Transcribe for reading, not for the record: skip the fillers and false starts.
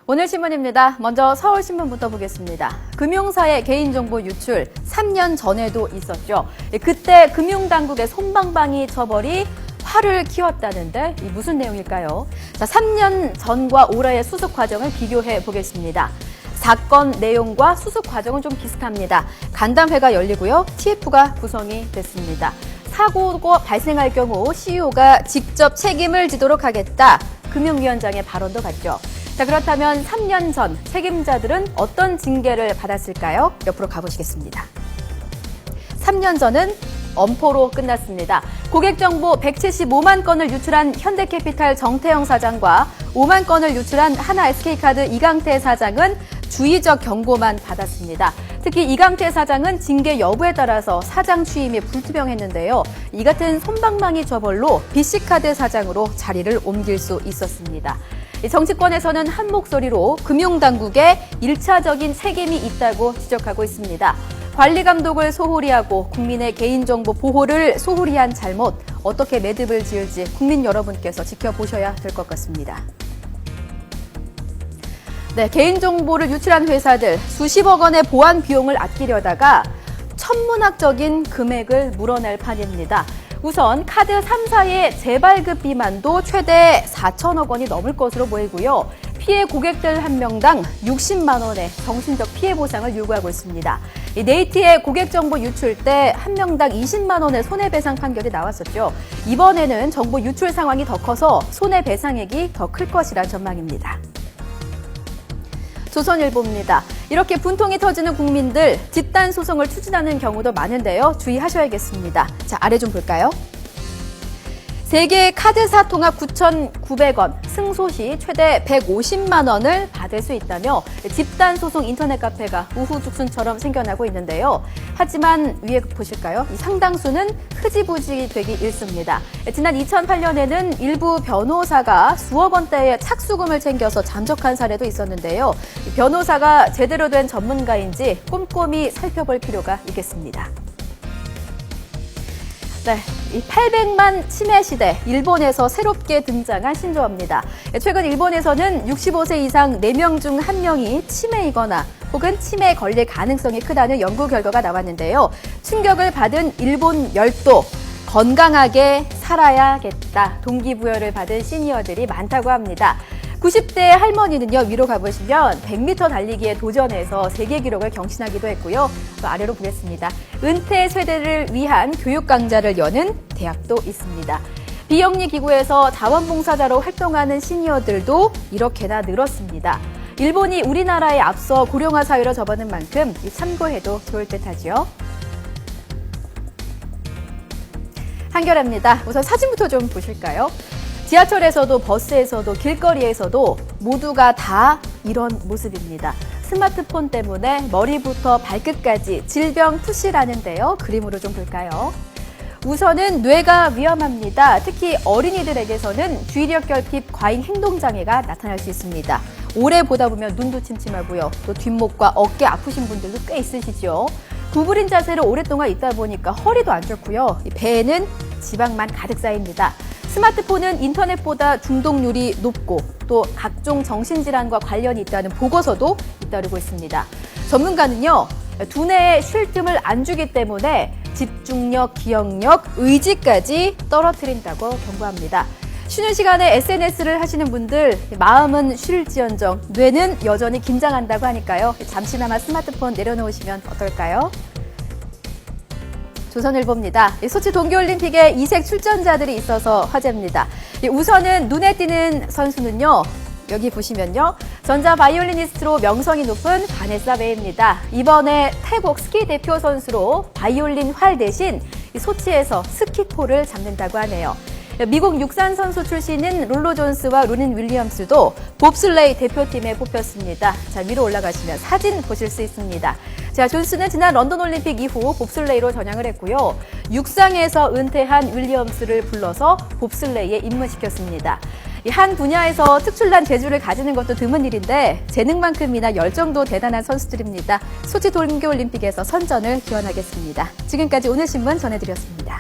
오늘 신문입니다. 먼저 서울신문부터 보겠습니다. 금융사의 개인정보 유출 3년 전에도 있었죠. 그때 금융당국의 솜방망이 처벌이 화를 키웠다는데 이 무슨 내용일까요? 자, 3년 전과 올해의 수습 과정을 비교해 보겠습니다. 사건 내용과 수습 과정은 좀 비슷합니다. 간담회가 열리고요. TF가 구성이 됐습니다. 사고가 발생할 경우 CEO가 직접 책임을 지도록 하겠다. 금융위원장의 발언도 같죠. 자, 그렇다면 3년 전 책임자들은 어떤 징계를 받았을까요? 옆으로 가보시겠습니다. 3년 전은 엄포로 끝났습니다. 고객정보 175만 건을 유출한 현대캐피탈 정태영 사장과 5만 건을 유출한 하나 SK카드 이강태 사장은 주의적 경고만 받았습니다. 특히 이강태 사장은 징계 여부에 따라서 사장 취임이 불투명했는데요. 이 같은 솜방망이 처벌로 BC카드 사장으로 자리를 옮길 수 있었습니다. 정치권에서는 한 목소리로 금융당국에 1차적인 책임이 있다고 지적하고 있습니다. 관리 감독을 소홀히 하고 국민의 개인정보 보호를 소홀히 한 잘못, 어떻게 매듭을 지을지 국민 여러분께서 지켜보셔야 될 것 같습니다. 네, 개인정보를 유출한 회사들 수십억 원의 보안 비용을 아끼려다가 천문학적인 금액을 물어낼 판입니다. 우선 카드 3사의 재발급 비만도 최대 4천억 원이 넘을 것으로 보이고요. 피해 고객들 한 명당 60만 원의 정신적 피해 보상을 요구하고 있습니다. 네이트의 고객정보 유출 때 한 명당 20만 원의 손해배상 판결이 나왔었죠. 이번에는 정보 유출 상황이 더 커서 손해배상액이 더 클 것이란 전망입니다. 조선일보입니다. 이렇게 분통이 터지는 국민들 집단 소송을 추진하는 경우도 많은데요. 주의하셔야겠습니다. 자, 아래 좀 볼까요? 세계 카드사 통합 9,900원, 승소 시 최대 150만 원을 받을 수 있다며 집단 소송 인터넷 카페가 우후죽순처럼 생겨나고 있는데요. 하지만 위에 보실까요? 이 상당수는 흐지부지 되기 일쑤입니다. 지난 2008년에는 일부 변호사가 수억 원대의 착수금을 챙겨서 잠적한 사례도 있었는데요. 변호사가 제대로 된 전문가인지 꼼꼼히 살펴볼 필요가 있겠습니다. 네, 이 800만 치매 시대, 일본에서 새롭게 등장한 신조어입니다. 최근 일본에서는 65세 이상 4명 중 1명이 치매이거나 혹은 치매에 걸릴 가능성이 크다는 연구 결과가 나왔는데요. 충격을 받은 일본 열도, 건강하게 살아야겠다 동기부여를 받은 시니어들이 많다고 합니다. 90대 할머니는요, 위로 가보시면 100m 달리기에 도전해서 세계 기록을 경신하기도 했고요. 또 아래로 보겠습니다. 은퇴 세대를 위한 교육 강좌를 여는 대학도 있습니다. 비영리 기구에서 자원봉사자로 활동하는 시니어들도 이렇게나 늘었습니다. 일본이 우리나라에 앞서 고령화 사회로 접어든 만큼 참고해도 좋을 듯하죠. 한겨레입니다. 우선 사진부터 좀 보실까요? 지하철에서도 버스에서도 길거리에서도 모두가 다 이런 모습입니다. 스마트폰 때문에 머리부터 발끝까지 질병 푸시라는데요. 그림으로 좀 볼까요? 우선은 뇌가 위험합니다. 특히 어린이들에게서는 주의력 결핍 과잉 행동장애가 나타날 수 있습니다. 오래 보다 보면 눈도 침침하고요. 또 뒷목과 어깨 아프신 분들도 꽤 있으시죠. 구부린 자세로 오랫동안 있다 보니까 허리도 안 좋고요. 배에는 지방만 가득 쌓입니다. 스마트폰은 인터넷보다 중독률이 높고 또 각종 정신질환과 관련이 있다는 보고서도 잇따르고 있습니다. 전문가는요, 두뇌에 쉴 틈을 안 주기 때문에 집중력, 기억력, 의지까지 떨어뜨린다고 경고합니다. 쉬는 시간에 SNS를 하시는 분들 마음은 쉴지언정 뇌는 여전히 긴장한다고 하니까요. 잠시나마 스마트폰 내려놓으시면 어떨까요? 조선일보입니다. 소치 동계올림픽에 이색 출전자들이 있어서 화제입니다. 우선은 눈에 띄는 선수는요. 여기 보시면요. 전자 바이올리니스트로 명성이 높은 바네사 베이입니다. 이번에 태국 스키 대표 선수로 바이올린 활 대신 소치에서 스키포를 잡는다고 하네요. 미국 육산 선수 출신인 롤로 존스와 루닌 윌리엄스도 봅슬레이 대표팀에 뽑혔습니다. 자, 위로 올라가시면 사진 보실 수 있습니다. 자, 존스는 지난 런던 올림픽 이후 봅슬레이로 전향을 했고요. 육상에서 은퇴한 윌리엄스를 불러서 봅슬레이에 입문시켰습니다. 한 분야에서 특출난 재주를 가지는 것도 드문 일인데 재능만큼이나 열정도 대단한 선수들입니다. 소치 동계올림픽에서 선전을 기원하겠습니다. 지금까지 오늘 신문 전해드렸습니다.